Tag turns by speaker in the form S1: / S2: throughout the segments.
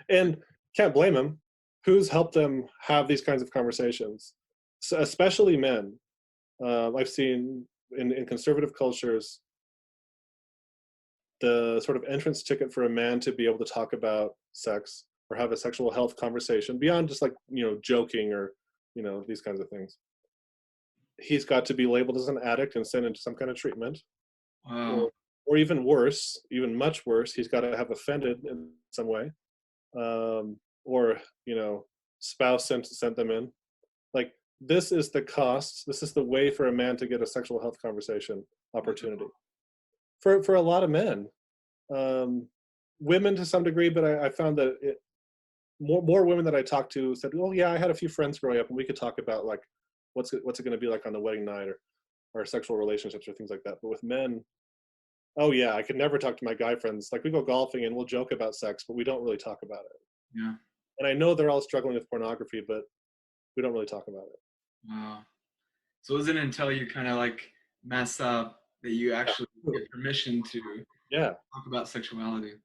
S1: And can't blame them. Who's helped them have these kinds of conversations? So especially men. I've seen in conservative cultures, the sort of entrance ticket for a man to be able to talk about sex or have a sexual health conversation beyond just like, joking or, these kinds of things. He's got to be labeled as an addict and sent into some kind of treatment, or,
S2: Wow.
S1: or even worse, even much worse, he's got to have offended in some way, or, spouse sent them in. Like, this is the cost. This is the way for a man to get a sexual health conversation opportunity for a lot of men. um, Women to some degree, but I found that more women that I talked to said, "Oh yeah, I had a few friends growing up, and we could talk about like what's it going to be like on the wedding night, or sexual relationships or things like that." But with men, oh yeah, I could never talk to my guy friends. Like we go golfing and we'll joke about sex, but we don't really talk about it.
S2: Yeah.
S1: And I know they're all struggling with pornography, but we don't really talk about it.
S2: Wow. So it wasn't until you kind of like mess up that you
S1: Yeah.
S2: actually get permission to
S1: Yeah.
S2: talk about sexuality.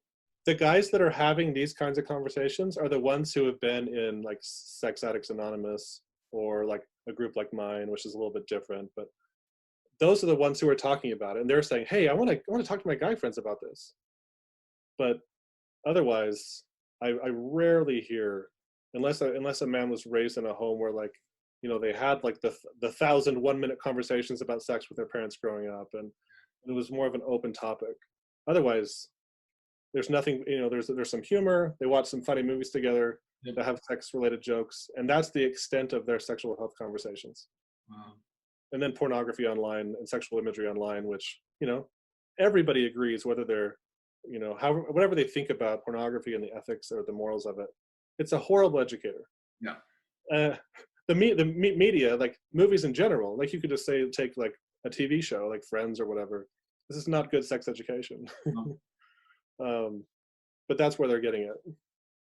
S1: The guys that are having these kinds of conversations are the ones who have been in like Sex Addicts Anonymous or like a group like mine, which is a little bit different. But those are the ones who are talking about it, and they're saying, "Hey, I want to talk to my guy friends about this." But otherwise, I rarely hear, unless a man was raised in a home where like, they had like the 1,000 1-minute conversations about sex with their parents growing up, and it was more of an open topic. Otherwise, there's nothing. There's some humor. They watch some funny movies together.
S2: Yep.
S1: They have sex related jokes, and that's the extent of their sexual health conversations.
S2: Wow.
S1: And then pornography online and sexual imagery online, which everybody agrees, whether they're however, whatever they think about pornography and the ethics or the morals of it, it's a horrible educator.
S2: Yeah.
S1: uh, the media, like movies in general, like you could just say, take like a TV show like Friends or whatever, this is not good sex education.
S2: No.
S1: But that's where they're getting it.